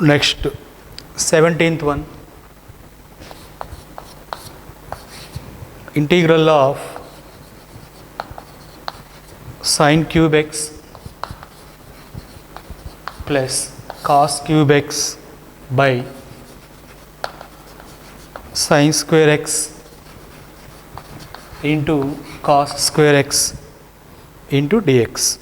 Next, 17th one, integral of sin cube x plus cos cube x by sin square x into cos square x into dx.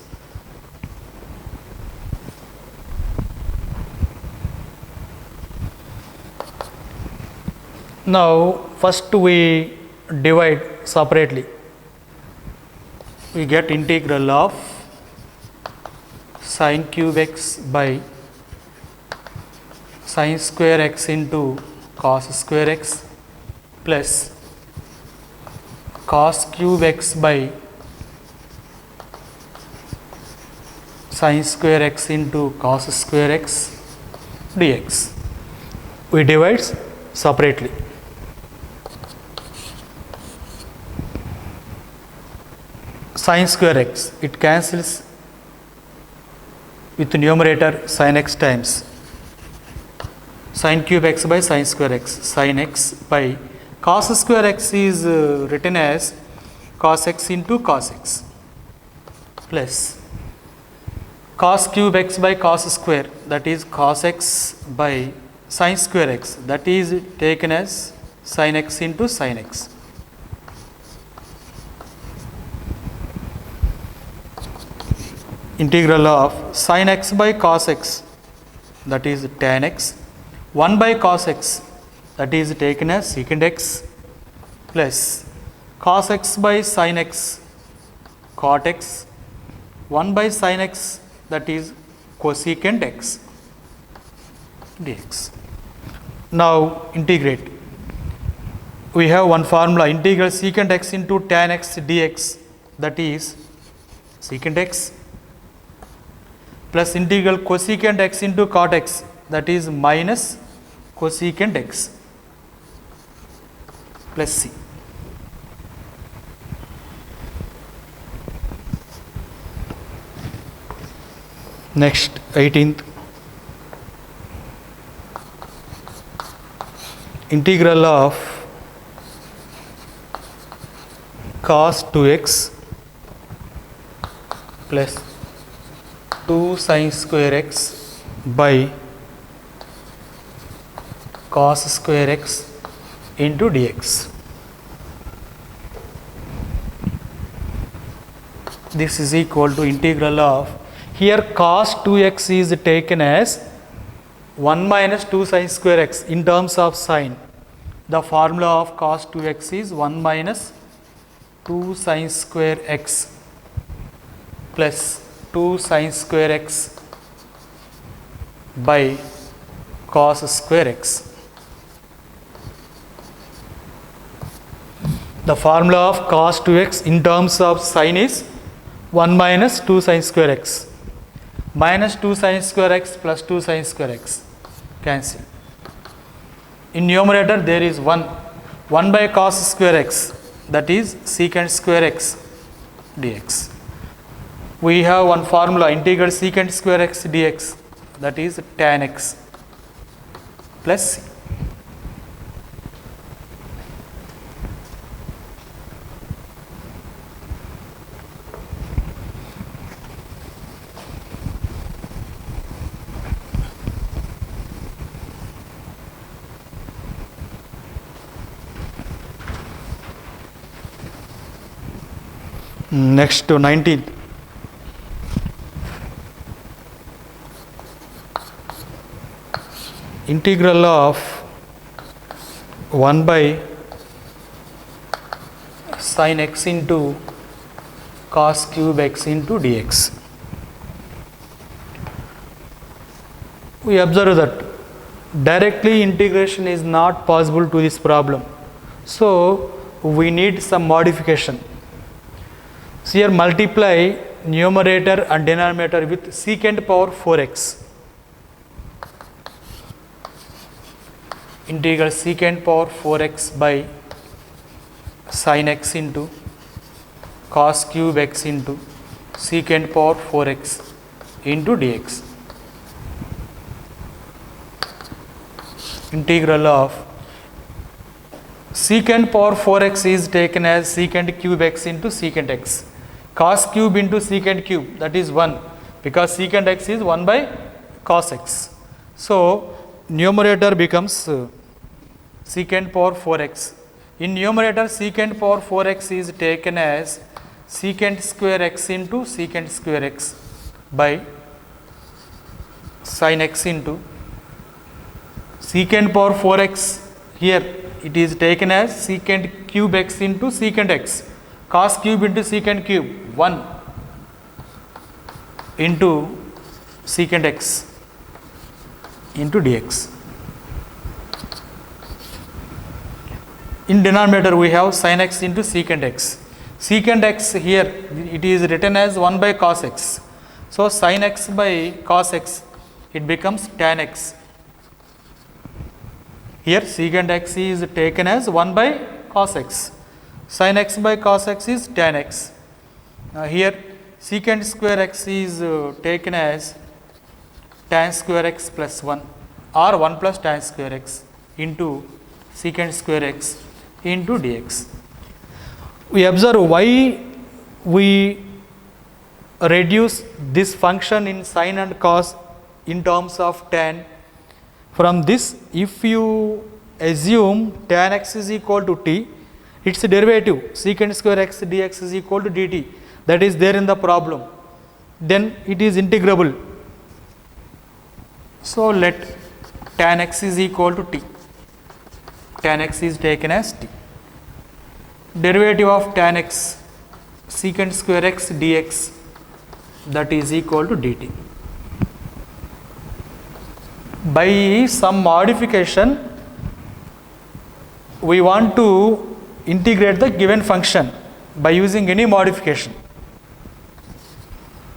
Now, first we divide separately. We get integral of sin cube x by sin square x into cos square x plus cos cube x by sin square x into cos square x dx. We divide separately. Sin square x, it cancels with numerator sin x times sin cube x by sin square x, sin x by cos square x is written as cos x into cos x plus cos cube x by cos square, that is cos x by sin square x, that is taken as sin x into sin x. Integral of sin x by cos x, that is tan x, 1 by cos x, that is taken as secant x, plus cos x by sin x cot x, 1 by sin x, that is cosecant x dx. Now integrate. We have one formula, integral secant x into tan x dx, that is secant x, plus integral cosecant x into cot x, that is minus cosecant x plus c. Next, 18th, integral of cos 2x plus 2 sin square x by cos square x into dx. This is equal to integral of, here cos 2x is taken as 1 minus 2 sin square x in terms of sin. The formula of cos 2x is 1 minus 2 sin square x plus 2 sin square x by cos square x. The formula of cos 2x in terms of sin is 1 minus 2 sin square x minus 2 sin square x plus 2 sin square x, cancel. In numerator there is 1 by cos square x, that is secant square x dx. We have one formula, integral secant square x dx, that is tan x plus c. Next to 19th, integral of 1 by sin x into cos cube x into dx. We observe that directly integration is not possible to this problem, so we need some modification. So here multiply numerator and denominator with secant power 4x. Integral secant power 4x by sin x into cos cube x into secant power 4x into dx. integral of secant power 4x is taken as secant cube x into secant x. Cos cube into secant cube, that is 1, because secant x is 1 by cos x. So numerator becomes secant power 4x. In numerator, secant power 4x is taken as secant square x into secant square x by sin x into secant power 4x. Here it is taken as secant cube x into secant x. Cos cube into secant cube, 1 into secant x into dx. In denominator we have sin x into secant x. Secant x here it is written as 1 by cos x. So sin x by cos x, it becomes tan x. Here secant x is taken as 1 by cos x. Sin x by cos x is tan x. Here secant square x is taken as tan square x plus 1 or 1 plus tan square x into secant square x into dx. We observe why we reduce this function in sin and cos in terms of tan. From this, if you assume tan x is equal to t, its derivative secant square x dx is equal to dt, that is there in the problem, then it is integrable. So let tan x is equal to t. Tan x is taken as t. Derivative of tan x secant square x dx, that is equal to dt. By some modification, we want to integrate the given function by using any modification.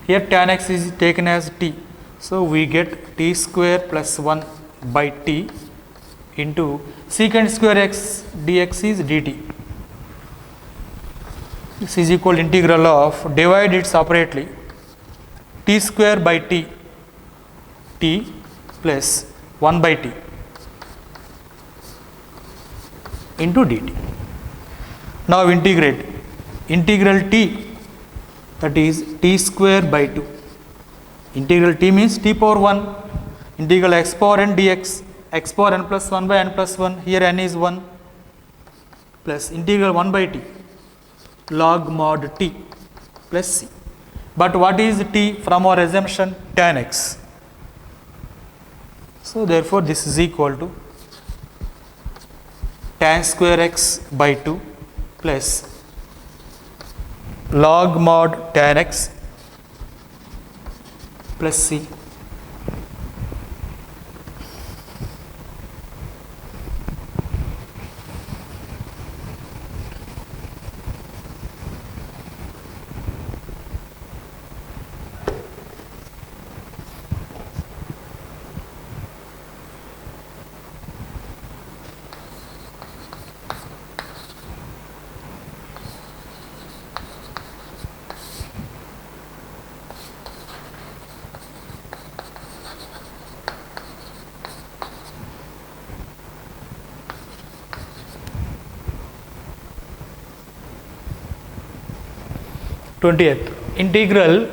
Here tan x is taken as t. So we get t square plus 1 by t into secant square x dx is dt. This is equal integral of, divide it separately, t square by t plus 1 by t into dt. Now integrate, integral t, that is t square by 2. Integral t means t power 1, integral x power n dx, x power n plus 1 by n plus 1, here n is 1, plus integral 1 by t, log mod t plus c. But what is t from our assumption? Tan x. So therefore this is equal to tan square x by 2 plus log mod tan x plus c. Integral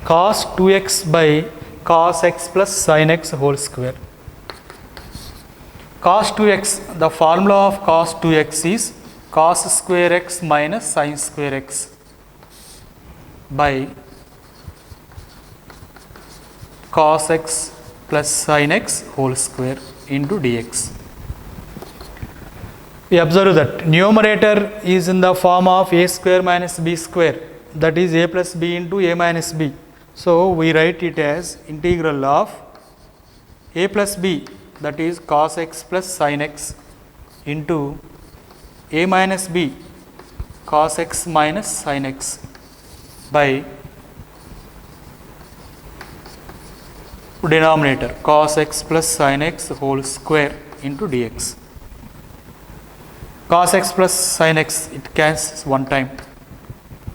cos 2x by cos x plus sin x whole square. Cos 2x, the formula of cos 2x is cos square x minus sin square x by cos x plus sin x whole square into dx. We observe that numerator is in the form of a square minus b square, that is a plus b into a minus b. So we write it as integral of a plus b, that is cos x plus sin x into a minus b cos x minus sin x by denominator cos x plus sin x whole square into dx. Cos x plus sin x, it cancels one time.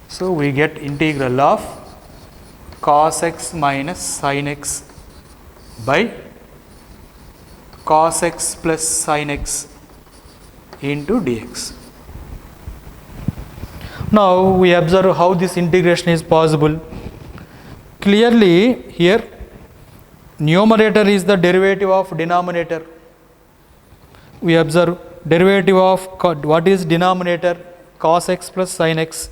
So we get integral of cos x minus sin x by cos x plus sin x into dx. Now we observe how this integration is possible. Clearly here numerator is the derivative of denominator. We observe derivative of what is denominator? Cos x plus sin x,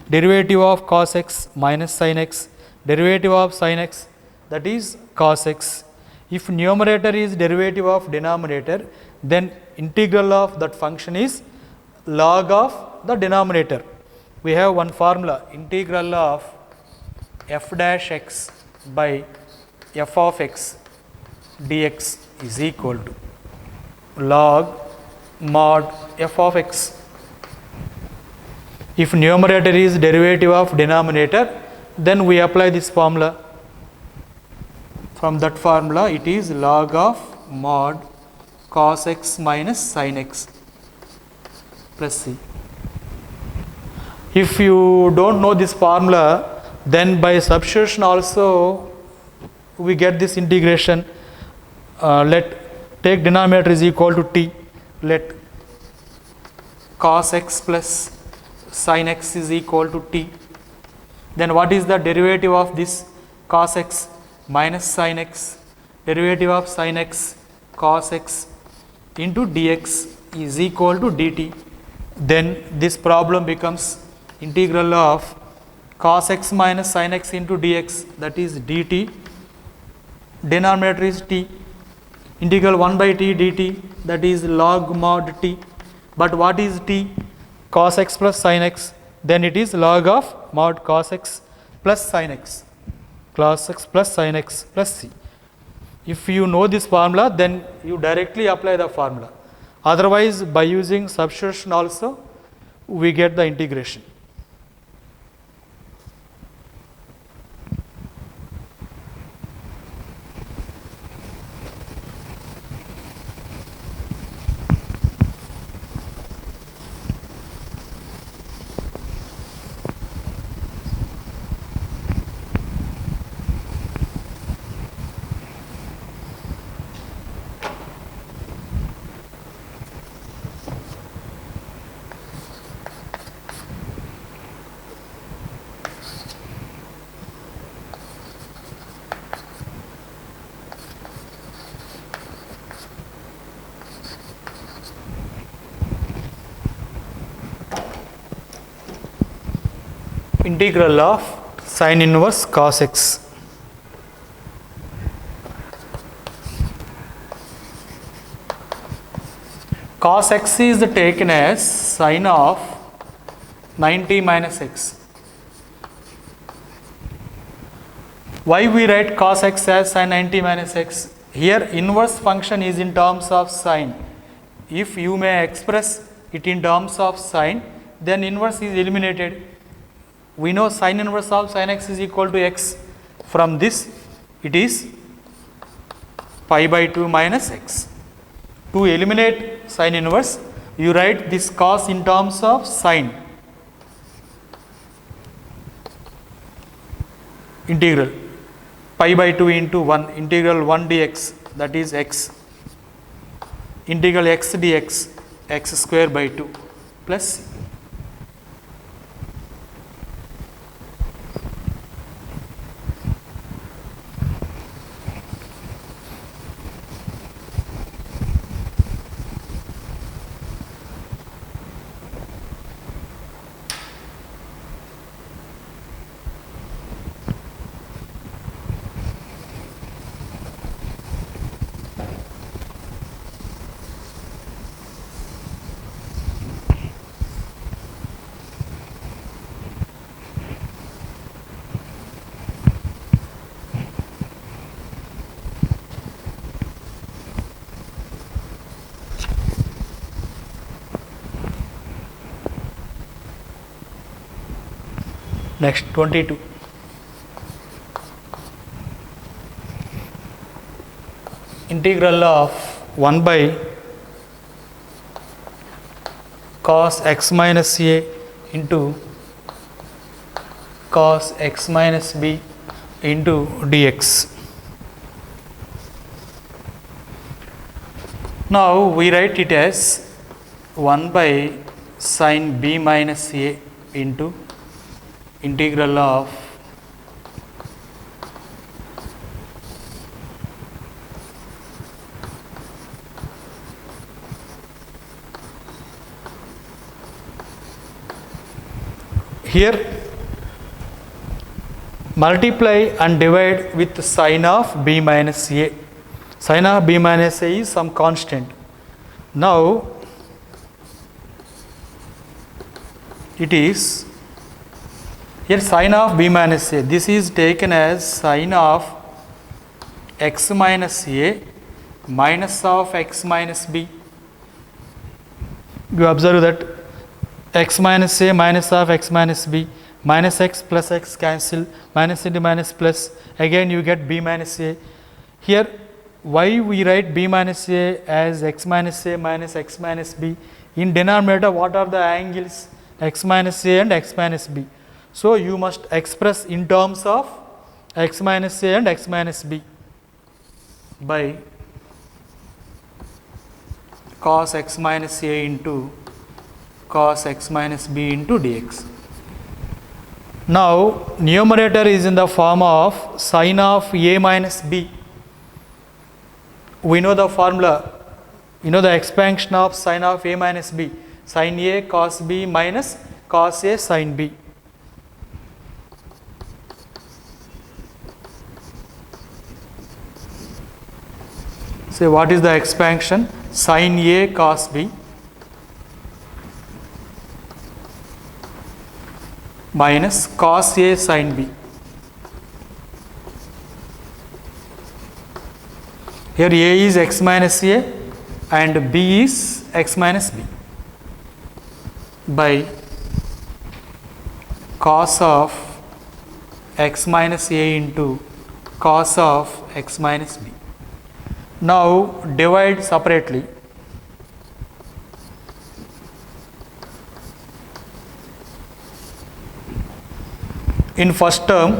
derivative of cos x minus sin x, derivative of sin x, that is cos x. If numerator is derivative of denominator, then integral of that function is log of the denominator. We have one formula, integral of f dash x by f of x dx is equal to log mod f of x. If numerator is derivative of denominator, then we apply this formula. From that formula, it is log of mod cos x minus sin x plus c. If you don't know this formula, then by substitution also we get this integration. Let take denominator is equal to t. Let cos x plus sin x is equal to t. Then what is the derivative of this cos x minus sin x? Derivative of sin x cos x into dx is equal to dt. Then this problem becomes integral of cos x minus sin x into dx, that is dt. Denominator is t. Integral 1 by t dt, that is log mod t. But what is t? Cos x plus sin x. Then it is log of mod cos x plus sin x. Cos x plus sin x plus c. If you know this formula, then you directly apply the formula. Otherwise, by using substitution also, we get the integration. Integral of sin inverse cos x. Cos x is taken as sin of 90 minus x. Why we write cos x as sin 90 minus x? Here inverse function is in terms of sin. If you may express it in terms of sin, then inverse is eliminated. We know sin inverse of sin x is equal to x. From this, it is pi by 2 minus x. To eliminate sin inverse, you write this cos in terms of sin. Integral pi by 2 into 1, integral 1 dx, that is x. Integral x dx, x square by 2 plus c. Next 22. Integral of 1 by cos x minus a into cos x minus b into dx. Now we write it as 1 by sine b minus a into integral of here multiply and divide with sine of b minus a. Sine of b minus a is some constant. Now it is here sine of b minus a. This is taken as sine of x minus a minus of x minus b. You observe that x minus a minus of x minus b, minus x plus x cancel, minus into minus plus, again you get b minus a. Here why we write b minus a as x minus a minus x minus b? In denominator what are the angles? X minus a and x minus b. So you must express in terms of x minus a and x minus b by cos x minus a into cos x minus b into dx. Now numerator is in the form of sine of a minus b. We know the formula, you know the expansion of sine of a minus b, sine a cos b minus cos a sine b. So what is the expansion? Sine a cos b minus cos a sine b. Here a is x minus a and b is x minus b by cos of x minus a into cos of x minus b. Now divide separately. In first term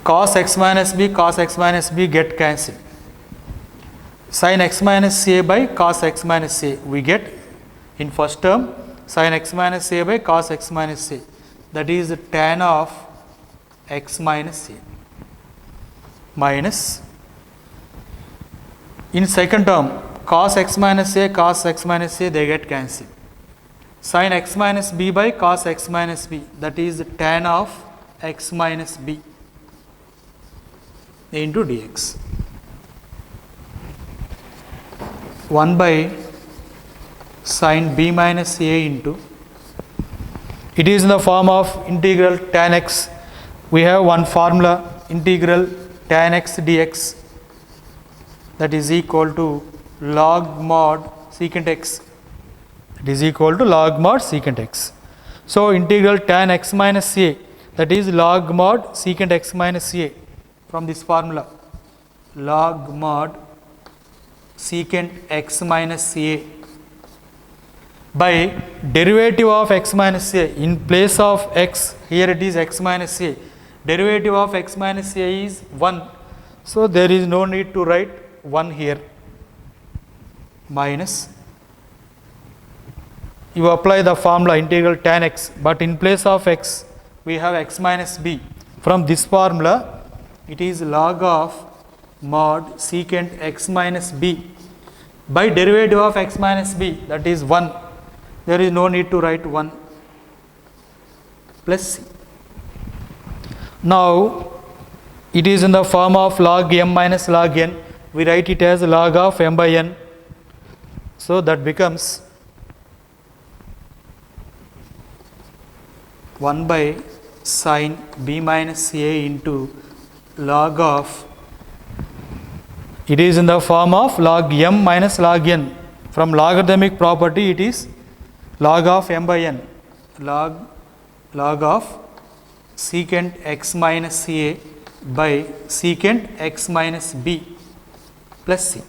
cos x minus b get cancelled. Sin x minus a by cos x minus a we get in first term sin x minus a by cos x minus a, that is tan of x minus a minus in second term cos x minus a they get cancelled. Sin x minus b by cos x minus b, that is tan of x minus b into dx. 1 by sin b minus a into, it is in the form of integral tan x. We have one formula, integral tan x dx, that is equal to log mod secant x. It is equal to log mod secant x. So integral tan x minus a, that is log mod secant x minus a, from this formula log mod secant x minus a by derivative of x minus a. In place of x, here it is x minus a, derivative of x minus a is 1, so there is no need to write 1 here, minus you apply the formula integral tan x, but in place of x we have x minus b. From this formula it is log of mod secant x minus b by derivative of x minus b, that is 1, there is no need to write 1 plus c. Now it is in the form of log m minus log n, we write it as log of m by n, so that becomes 1 by sin b minus a into log of, it is in the form of log m minus log n. From logarithmic property it is log of m by n, log of secant x minus a by secant x minus b plus c.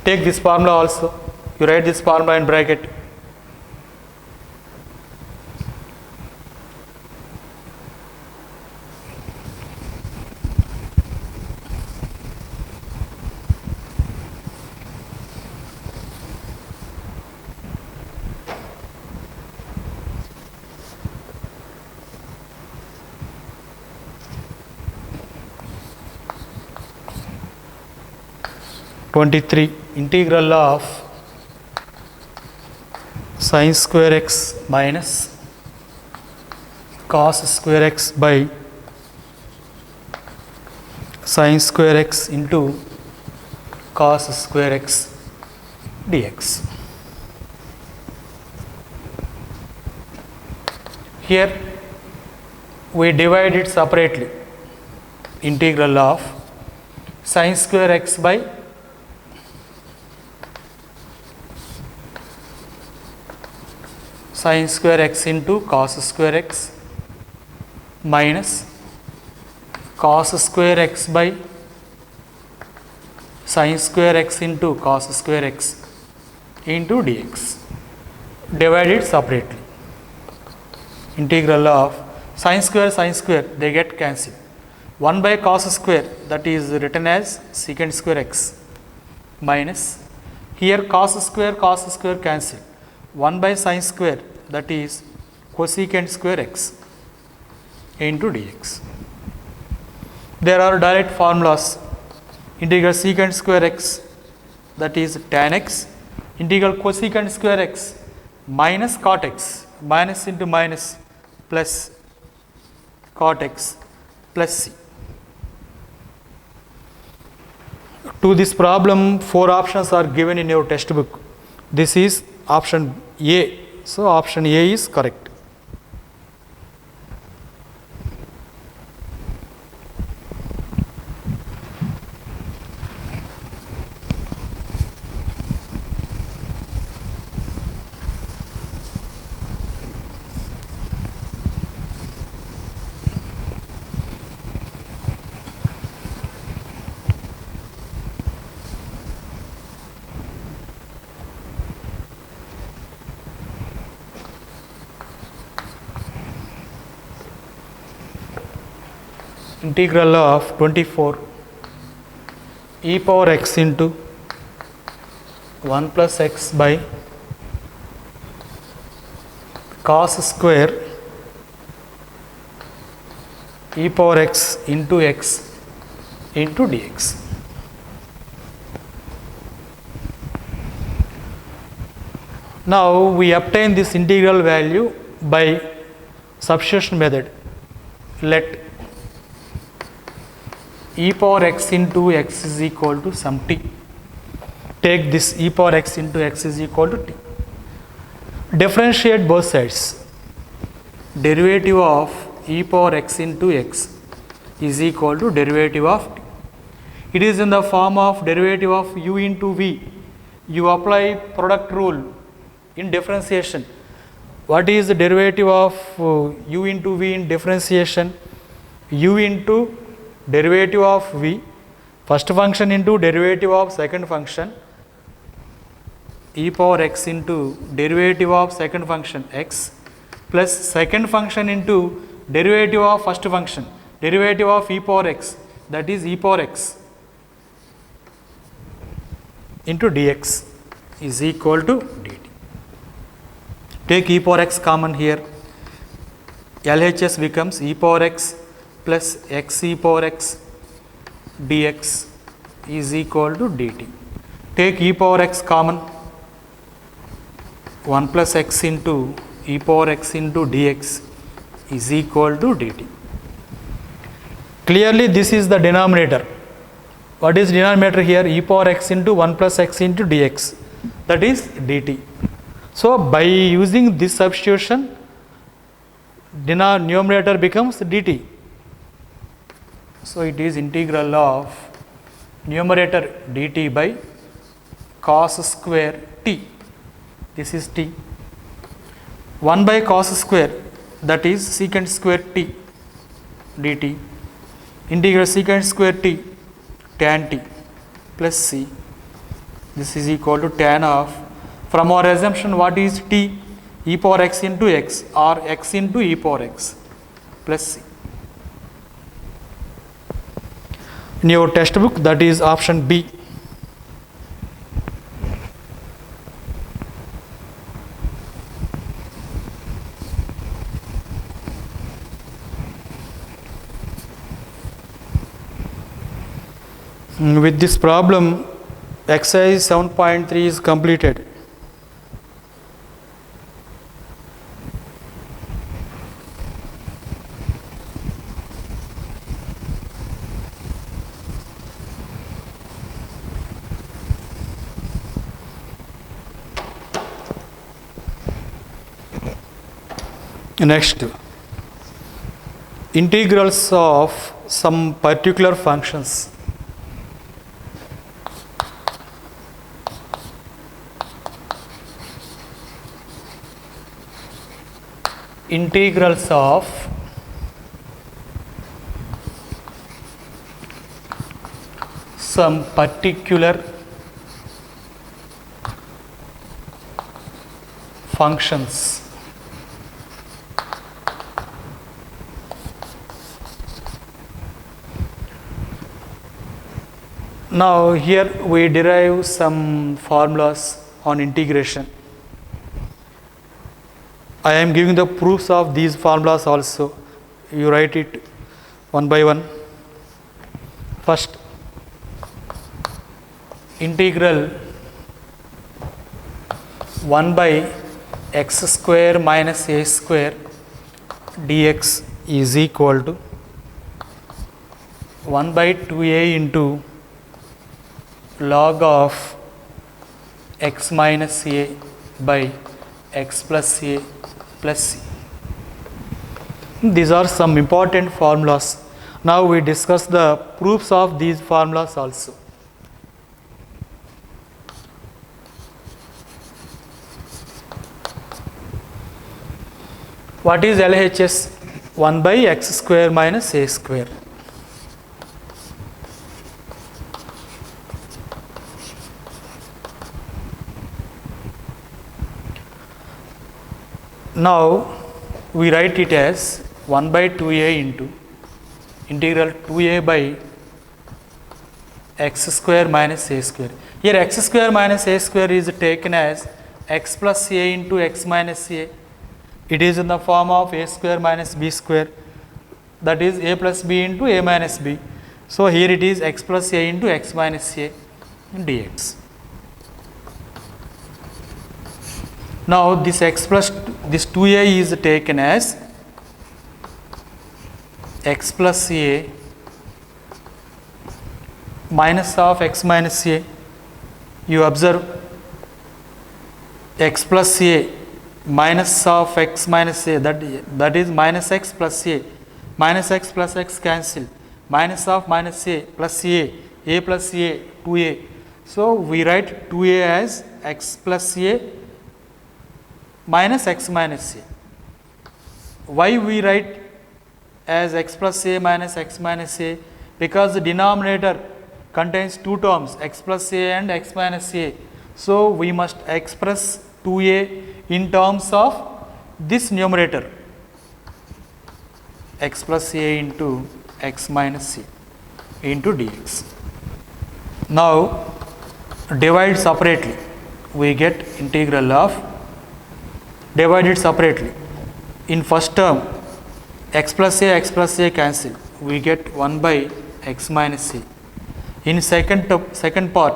Take this formula also, you write this formula in bracket. 23 integral of sin square x minus cos square x by sin square x into cos square x dx. Here we divide it separately. Integral of sin square x by sin square x into cos square x minus cos square x by sin square x into cos square x into dx. Divide it separately. Integral of sin square they get cancelled. 1 by cos square, that is written as secant square x, minus here cos square cancel. 1 by sin square, that is cosecant square x into dx. There are direct formulas. Integral secant square x, that is tan x, integral cosecant square x minus cot x, minus into minus plus cot x plus c. To this problem, 4 options are given in your textbook. This is option A. So option A is correct. Integral of 24 e power x into 1 plus x by cos square e power x into dx. Now we obtain this integral value by substitution method. Let e power x into x is equal to some t. Take this e power x into x is equal to t. Differentiate both sides. Derivative of e power x into x is equal to derivative of t. It is in the form of derivative of u into v. You apply product rule in differentiation. What is the derivative of u into v in differentiation? U into derivative of v, first function into derivative of second function, e power x into derivative of second function x, plus second function into derivative of first function, derivative of e power x, that is e power x into dx is equal to dt. Take e power x common here. LHS becomes e power x plus x e power x dx is equal to dt. Take e power x common. 1 plus x into e power x into dx is equal to dt. Clearly this is the denominator. What is denominator here? E power x into 1 plus x into dx, that is dt. So by using this substitution, numerator becomes dt. So it is integral of numerator dt by cos square t. This is t. 1 by cos square, that is secant square t dt. Integral secant square t tan t plus c. This is equal to tan of, from our assumption, what is t? E power x into x or x into e power x plus c. In your textbook, that is option B. With this problem, Exercise 7.3 is completed. Next, integrals of some particular functions. Integrals of some particular functions. Now here we derive some formulas on integration. I am giving the proofs of these formulas also. You write it one by one. First, integral 1 by x square minus a square dx is equal to 1 by 2a into log of x minus a by x plus a plus c. These are some important formulas. Now we discuss the proofs of these formulas also. What is LHS? 1 by x square minus a square. Now we write it as 1 by 2a into integral 2a by x square minus a square. Here x square minus a square is taken as x plus a into x minus a. It is in the form of a square minus b square, that is a plus b into a minus b. So here it is x plus a into x minus a dx. Now this x plus this 2a is taken as x plus a minus of x minus a. You observe x plus a minus of x minus a, that is minus x plus x cancel, minus of minus a plus a plus a 2a. So we write 2a as x plus a minus x minus a. Why we write as x plus a minus x minus a? Because the denominator contains two terms, x plus a and x minus a. So we must express 2a in terms of this numerator, x plus a into x minus a into dx. Now divide separately. We get integral of divided separately. In first term, x plus a cancel. We get 1 by x minus a. In second part,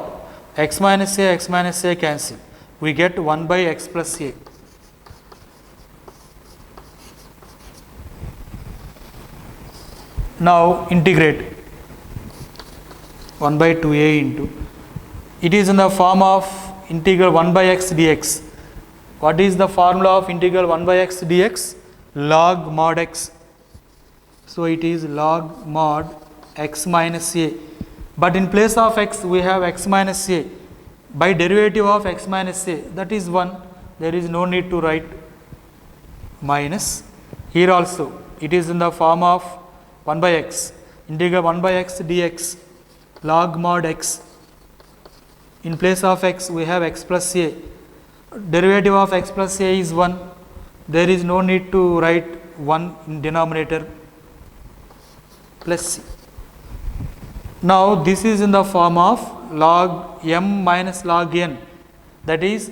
x minus a cancel. We get 1 by x plus a. Now integrate 1 by 2a into, it is in the form of integral 1 by x dx. What is the formula of integral 1 by x dx? Log mod x. So it is log mod x minus a. But in place of x we have x minus a. By derivative of x minus a, that is 1. There is no need to write minus. Here also it is in the form of 1 by x. Integral 1 by x dx log mod x. In place of x we have x plus a. Derivative of x plus a is 1. There is no need to write 1 in denominator plus c. Now this is in the form of log m minus log n, that is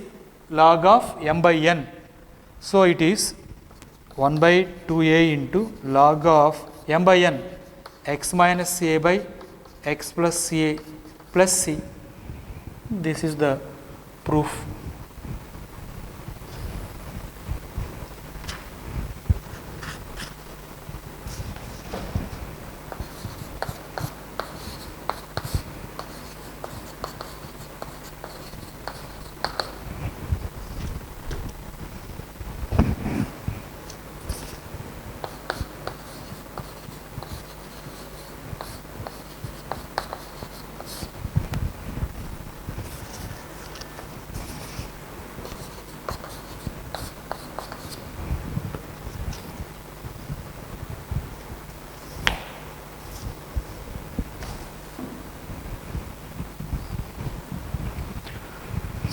log of m by n. So it is 1 by 2a into log of m by n, x minus a by x plus a plus c This is the proof.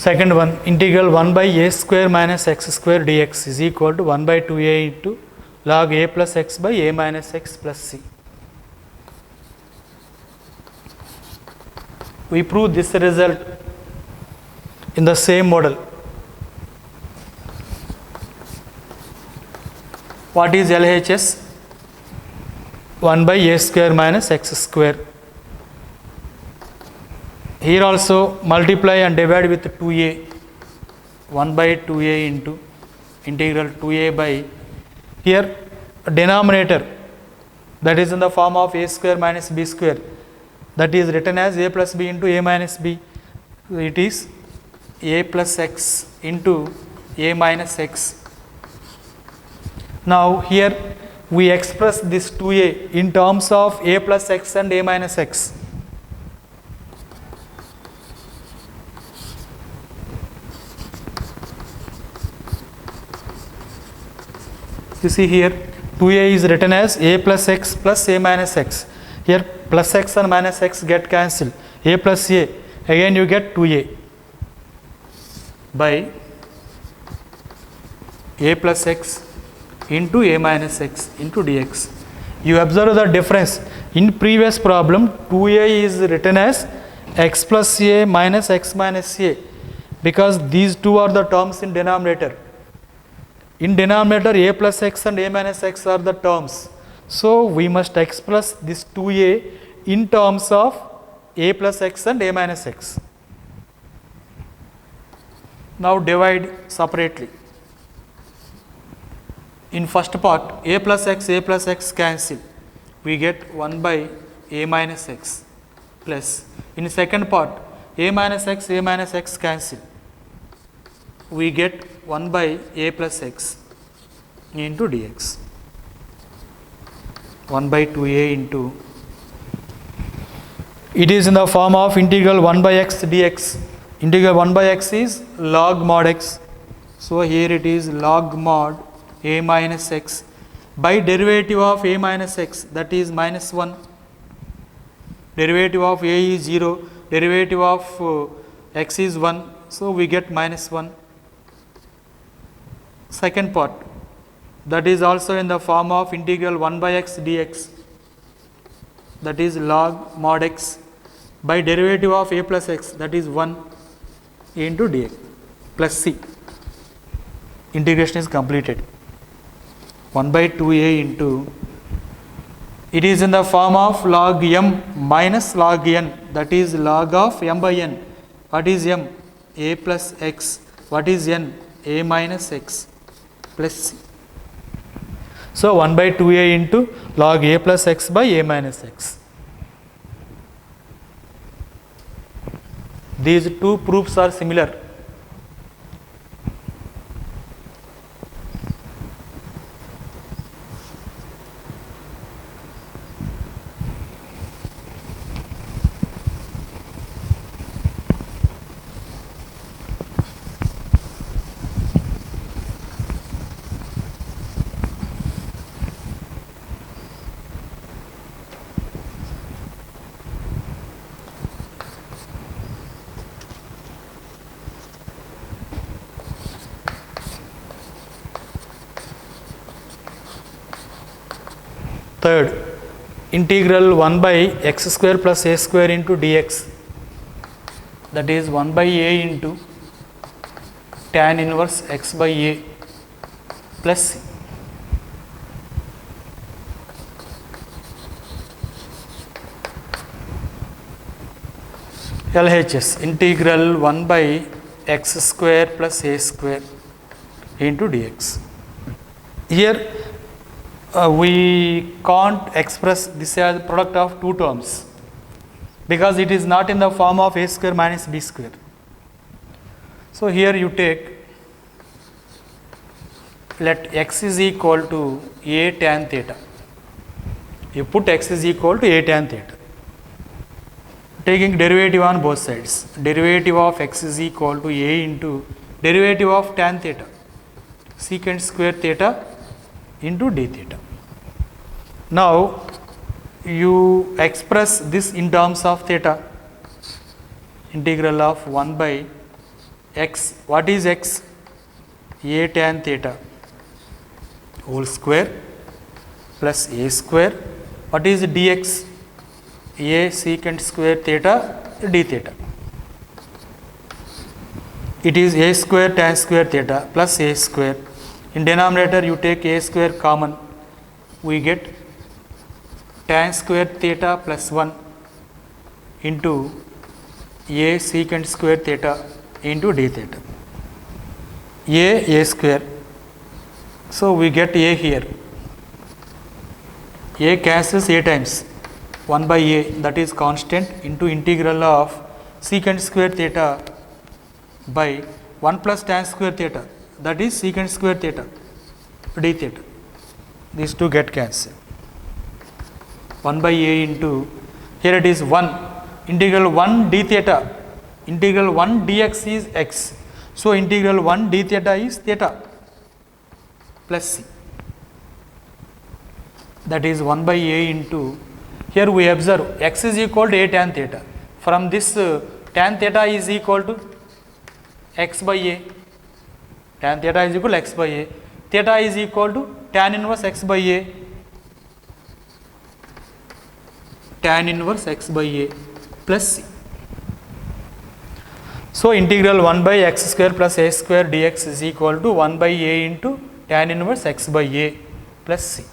Second one, integral 1 by a square minus x square dx is equal to 1 by 2a into log a plus x by a minus x plus c. We prove this result in the same model. What is LHS? 1 by a square minus x square. Here also multiply and divide with 2a, 1 by 2a into integral 2a by, here denominator, that is in the form of a square minus b square, that is written as a plus b into a minus b. It is a plus x into a minus x. Now here we express this 2a in terms of a plus x and a minus x. You see here 2a is written as a plus x plus a minus x. Here plus x and minus x get cancelled. A plus a, again you get 2a by a plus x into a minus x into dx. You observe the difference. In previous problem 2a is written as x plus a minus x minus a, because these two are the terms in denominator. In denominator a plus x and a minus x are the terms. So we must express this 2a in terms of a plus x and a minus x. Now divide separately. In first part a plus x cancel. We get 1 by a minus x plus. In second part a minus x cancel. We get 1 by a plus x into dx. 1 by 2a into, it is in the form of integral 1 by x dx. Integral 1 by x is log mod x. So here it is log mod a minus x by derivative of a minus x, that is minus 1. Derivative of a is 0, derivative of x is 1, so we get minus 1. Second part, that is also in the form of integral 1 by x dx, that is log mod x by derivative of a plus x, that is 1 into dx plus c. Integration is completed. 1 by 2a into, it is in the form of log m minus log n, that is log of m by n. What is m? A plus x. What is n? A minus x plus c. So 1 by 2a into log a plus x by a minus x. These two proofs are similar. Third, integral 1 by x square plus a square into dx, that is 1 by a into tan inverse x by a plus c. LHS integral 1 by x square plus a square into dx. Here we can't express this as product of two terms because it is not in the form of a square minus b square. So here you take, let x is equal to a tan theta. You put x is equal to a tan theta. Taking derivative on both sides. Derivative of x is equal to a into derivative of tan theta. Secant square theta into d theta. Now you express this in terms of theta. Integral of 1 by x. What is x? A tan theta whole square plus a square. What is dx? A secant square theta d theta. It is a square tan square theta plus a square. In denominator you take a square common. We get tan square theta plus 1 into a secant square theta into d theta. A square. So we get a here. A cancels a times 1 by a, that is constant, into integral of secant square theta by 1 plus tan square theta, that is secant square theta d theta. These two get cancelled. 1 by a into, here it is 1, integral 1 d theta, integral 1 dx is x. So integral 1 d theta is theta plus c. That is 1 by a into, here we observe x is equal to a tan theta. From this tan theta is equal to x by a. Tan theta is equal to x by a. Theta is equal to tan inverse x by a. Tan inverse x by a plus c. So integral 1 by x square plus a square dx is equal to 1 by a into tan inverse x by a plus c.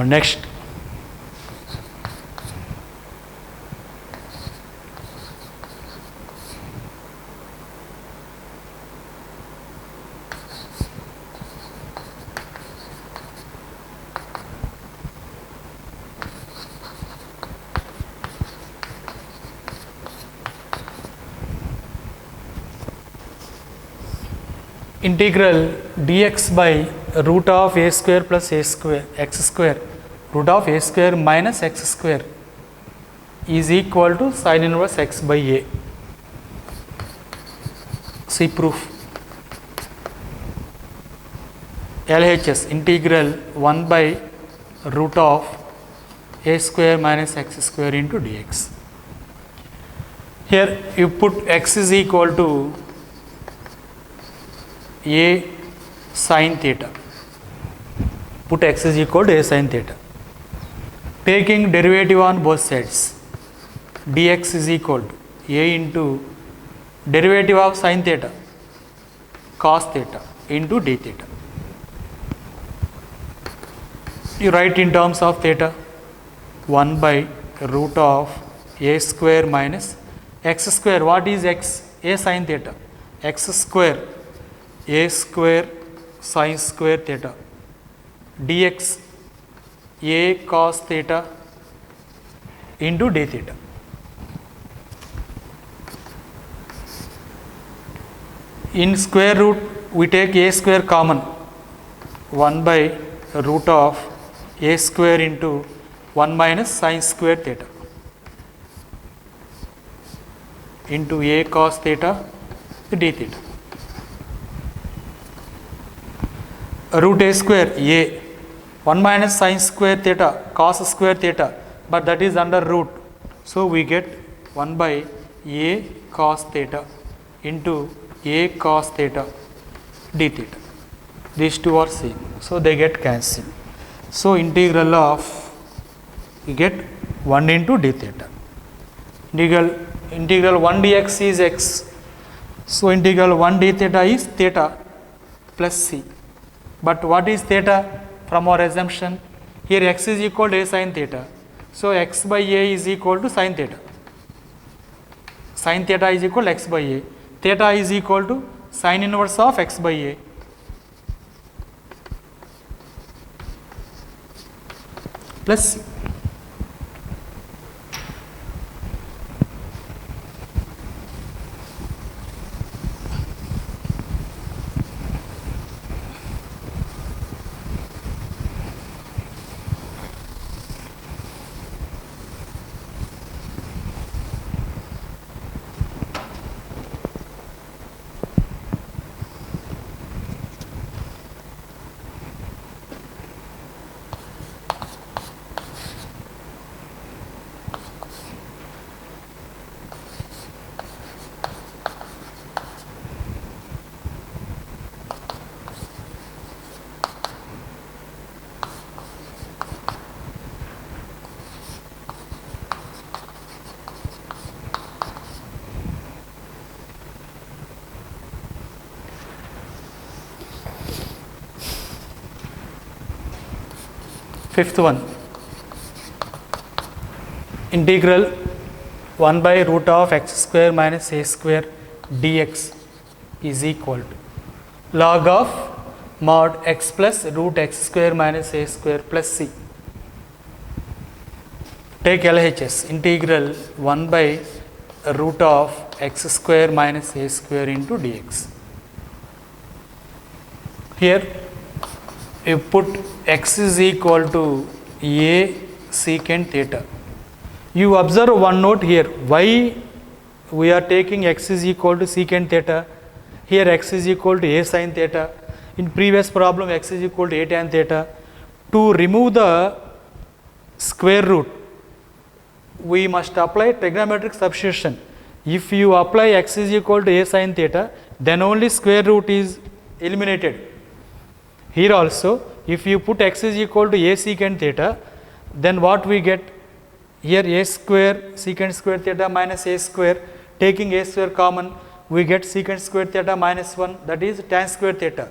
Next, integral dx by root of a square plus a square x square, root of a square minus x square is equal to sin inverse x by a. See proof. LHS integral 1 by root of a square minus x square into dx. Here you put x is equal to a sin theta. Put x is equal to a sin theta. Taking derivative on both sides, dx is equal to a into derivative of sin theta cos theta into d theta. You write in terms of theta 1 by root of a square minus x square. What is x? A sin theta. X square a square sin square theta dx a cos theta into d theta. In square root we take a square common, 1 by root of a square into 1 minus sin square theta into a cos theta d theta. Root a square a, 1 minus sin square theta cos square theta, but that is under root. So we get 1 by a cos theta into a cos theta d theta. These two are same, so they get cancelled. So integral of, you get 1 into d theta. Integral 1 dx is x. So integral 1 d theta is theta plus c. But what is theta from our assumption? Here x is equal to a sin theta. So x by a is equal to sin theta. Sin theta is equal to x by a. Theta is equal to sin inverse of x by a. Plus c. Fifth one, integral 1 by root of x square minus a square dx is equal to log of mod x plus root x square minus a square plus c. Take LHS, integral 1 by root of x square minus a square into dx. Here you put x is equal to a secant theta. You observe one note here, why we are taking x is equal to secant theta, here x is equal to a sin theta, in previous problem x is equal to a tan theta. To remove the square root, we must apply trigonometric substitution. If you apply x is equal to a sin theta, then only square root is eliminated. Here also, if you put x is equal to a secant theta, then what we get? Here a square secant square theta minus a square, taking a square common, we get secant square theta minus 1, that is tan square theta.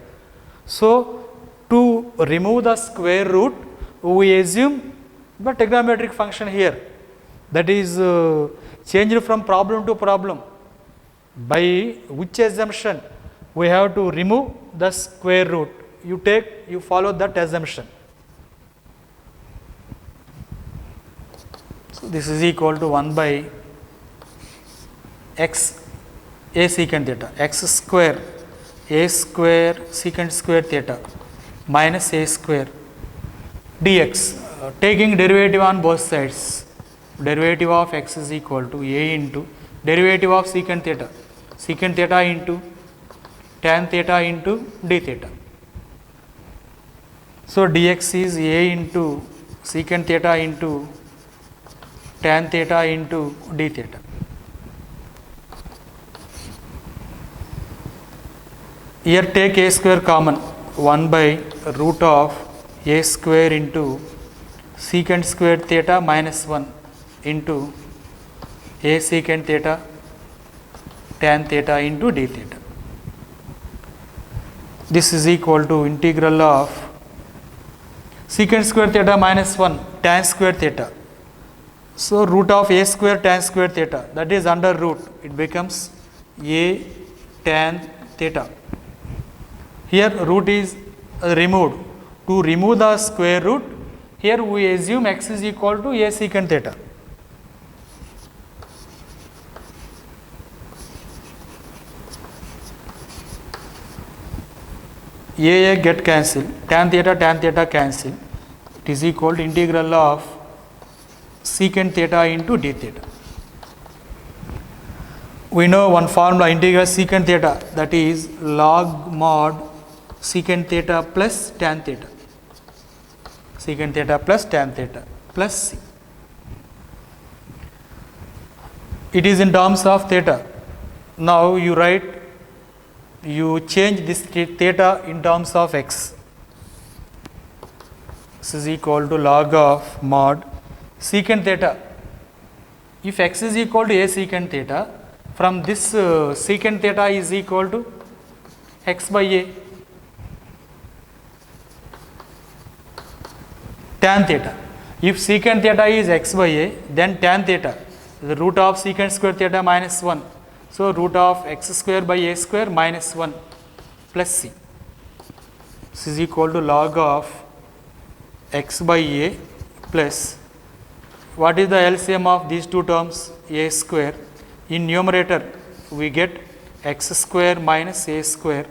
So to remove the square root, we assume the trigonometric function here, that is changed from problem to problem. By which assumption? We have to remove the square root. You follow that assumption. So this is equal to 1 by x a secant theta, x square a square secant square theta minus a square dx. Taking derivative on both sides, derivative of x is equal to a into derivative of secant theta into tan theta into d theta. So dx is a into secant theta into tan theta into d theta. Here take a square common, 1 by root of a square into secant square theta minus 1 into a secant theta tan theta into d theta. This is equal to integral of secant square theta minus 1 tan square theta. So root of a square tan square theta, that is under root, it becomes a tan theta. Here root is removed. To remove the square root, here we assume x is equal to a secant theta. A get cancelled, tan theta cancel. It is equal to integral of secant theta into d theta. We know one formula, integral secant theta, that is log mod secant theta plus tan theta. Secant theta plus tan theta plus c. It is in terms of theta. Now you write you change this theta in terms of x. This is equal to log of mod secant theta. If x is equal to a secant theta, from this secant theta is equal to x by a tan theta. If secant theta is x by a, then tan theta, the root of secant square theta minus 1. So, root of x square by a square minus 1 plus c. This is equal to log of x by a plus, what is the LCM of these two terms? A square. In numerator, we get x square minus a square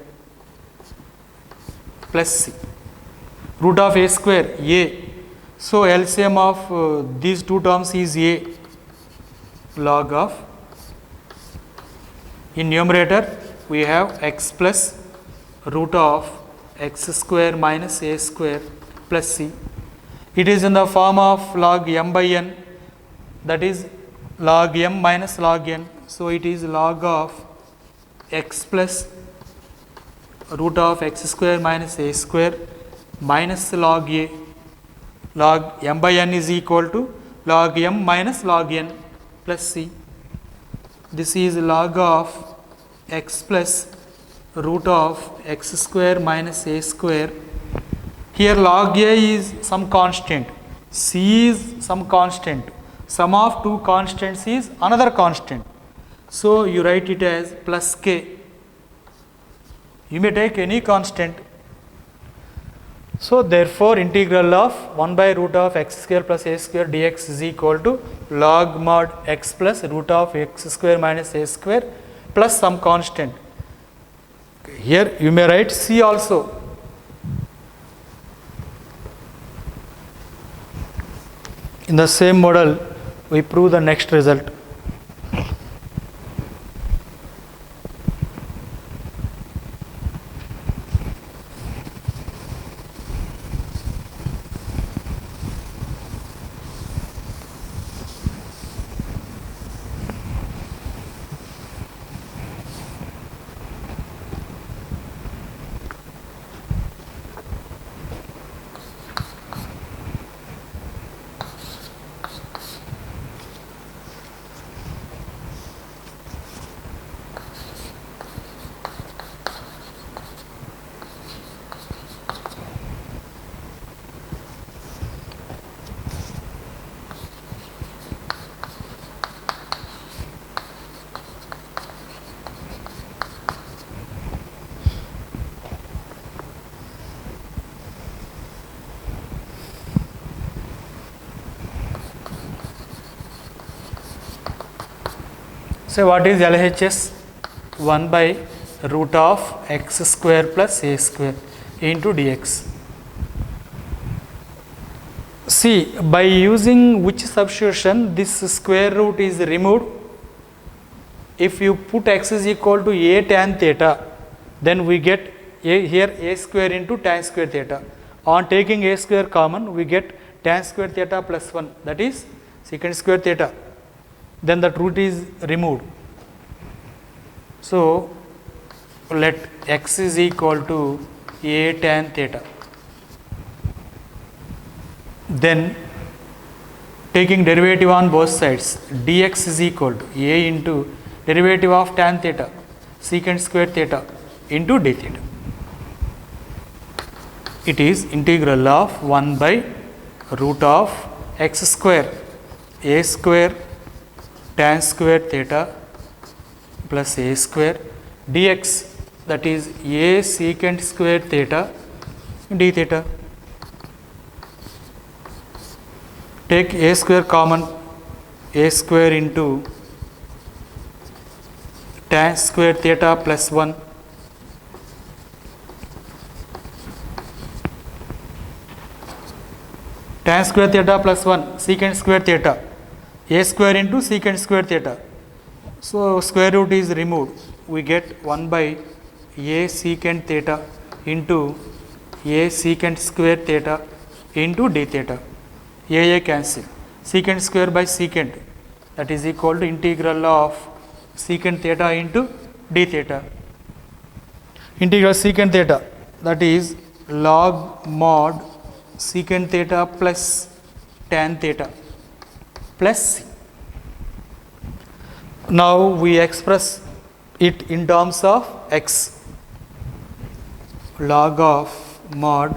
plus c. Root of a square, a. So, LCM of these two terms is a, log of, in numerator we have x plus root of x square minus a square plus c. It is in the form of log m by n, that is log m minus log n. So, it is log of x plus root of x square minus a square minus log a. Log m by n is equal to log m minus log n plus c. This is log of x plus root of x square minus a square. Here log a is some constant, c is some constant, sum of two constants is another constant. So, you write it as plus k. You may take any constant. So, therefore, integral of 1 by root of x square plus a square dx is equal to log mod x plus root of x square minus a square plus some constant. Here you may write c also. In the same model, we prove the next result. So, what is LHS? 1 by root of x square plus a square into dx. See, by using which substitution this square root is removed? If you put x is equal to a tan theta, then we get here a square into tan square theta. On taking a square common, we get tan square theta plus 1, that is secant square theta. Then that root is removed. So, let x is equal to a tan theta. Then taking derivative on both sides, dx is equal to a into derivative of tan theta secant square theta into d theta. It is integral of 1 by root of x square a square tan square theta plus a square dx, that is a secant square theta d theta. Take a square common, a square into tan square theta plus 1 tan square theta plus 1 secant square theta, a square into secant square theta. So, square root is removed, we get 1 by a secant theta into a secant square theta into d theta. A cancel, secant square by secant, that is equal to integral of secant theta into d theta. integral secant theta, that is log mod secant theta plus tan theta plus c. Now we express it in terms of x, log of mod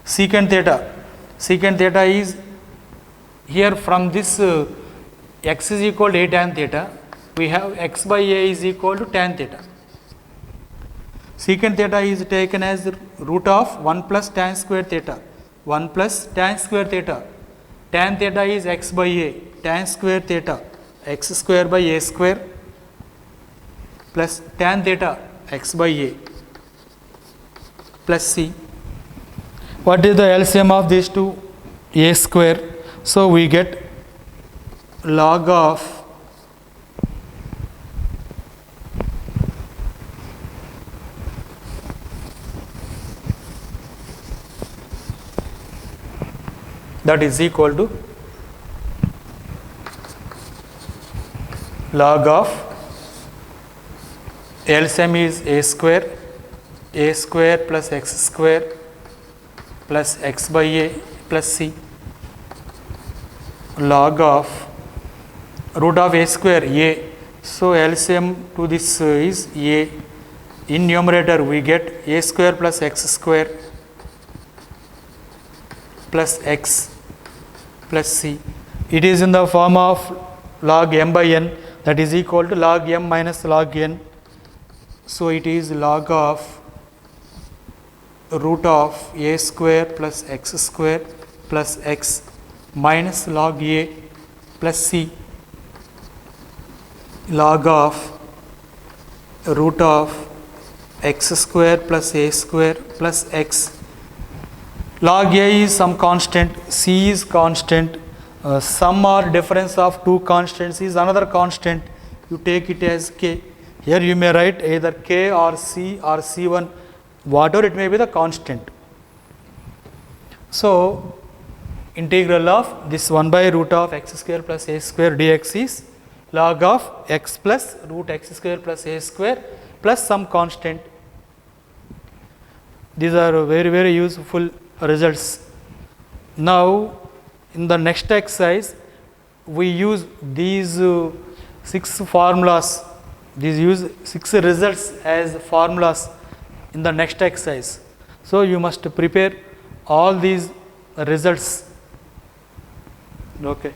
secant theta. Secant theta is here from this x is equal to a tan theta, we have x by a is equal to tan theta. Secant theta is taken as root of 1 plus tan square theta, 1 plus tan square theta. Tan theta is x by a, tan square theta, x square by a square plus tan theta, x by a plus c. What is the LCM of these two? A square. So we get log of that is equal to log of LCM is a square plus x square plus x by a plus c, log of root of a square a. So LCM to this is a. In numerator we get a square plus x square plus x plus c. It is in the form of log m by n, that is equal to log m minus log n. So it is log of root of a square plus x square plus x minus log a plus c, log of root of x square plus a square plus x. Log a is some constant, c is constant, sum or difference of two constants is another constant, you take it as k. Here you may write either k or c or c1, whatever it may be the constant. So integral of this 1 by root of x square plus a square dx is log of x plus root x square plus a square plus some constant. These are very useful results. Now in the next exercise we use these 6 formulas, use 6 results as formulas in the next exercise. So you must prepare all these results. Okay.